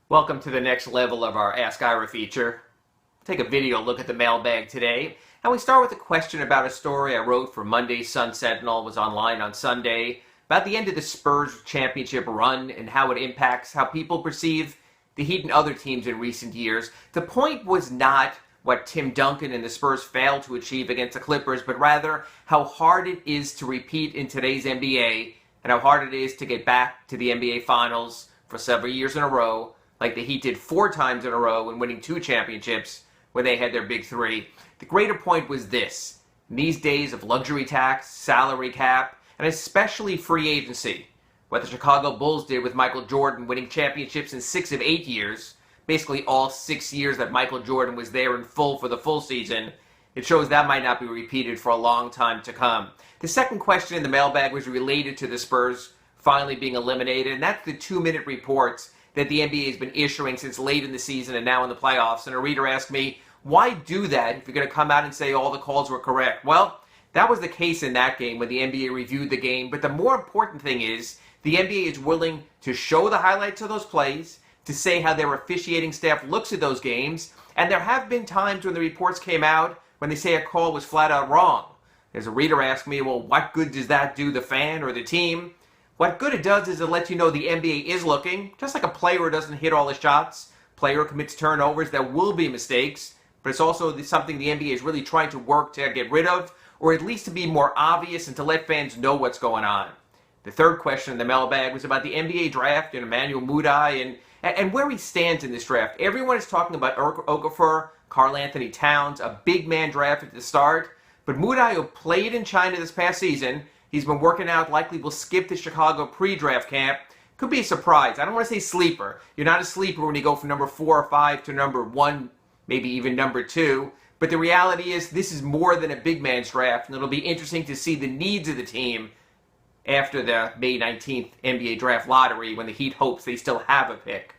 Welcome to the next level of our Ask Ira feature. Take a video look at the mailbag today, and we start with a question about a story I wrote for Monday's Sun Sentinel. It was online on Sunday, about the end of the Spurs championship run and how it impacts how people perceive the Heat and other teams in recent years. The point was not what Tim Duncan and the Spurs failed to achieve against the Clippers, but rather how hard it is to repeat in today's NBA and how hard it is to get back to the NBA Finals for several years in a row, like the Heat did 4 times in a row and winning 2 championships when they had their big 3. The greater point was this: in these days of luxury tax, salary cap, and especially free agency, what the Chicago Bulls did with Michael Jordan winning championships in 6 of 8 years, basically all 6 years that Michael Jordan was there in full for the full season, it shows that might not be repeated for a long time to come. The second question in the mailbag was related to the Spurs finally being eliminated, and that's the 2-minute reports that the NBA has been issuing since late in the season and now in the playoffs. And a reader asked me, why do that if you're going to come out and say all the calls were correct? Well, that was the case in that game when the NBA reviewed the game. But the more important thing is the NBA is willing to show the highlights of those plays, to say how their officiating staff looks at those games. And there have been times when the reports came out when they say a call was flat out wrong. As a reader asked me, well, what good does that do the fan or the team? What good it does is it lets you know the NBA is looking. Just like a player doesn't hit all the shots, player commits turnovers, there will be mistakes, but it's also something the NBA is really trying to work to get rid of, or at least to be more obvious and to let fans know what's going on. The third question in the mailbag was about the NBA draft and Emmanuel Mudiay and where he stands in this draft. Everyone is talking about Okafor, Karl Anthony Towns, a big man draft at the start, but Mudiay, who played in China this past season, he's been working out, likely will skip the Chicago pre-draft camp. Could be a surprise. I don't want to say sleeper. You're not a sleeper when you go from number 4 or 5 to number 1, maybe even number 2. But the reality is this is more than a big man's draft, and it'll be interesting to see the needs of the team after the May 19th NBA draft lottery when the Heat hopes they still have a pick.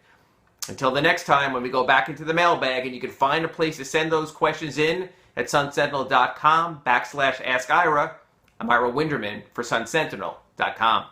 Until the next time when we go back into the mailbag, and you can find a place to send those questions in at sunsentinel.com/askira. I'm Ira Winderman for sunsentinel.com.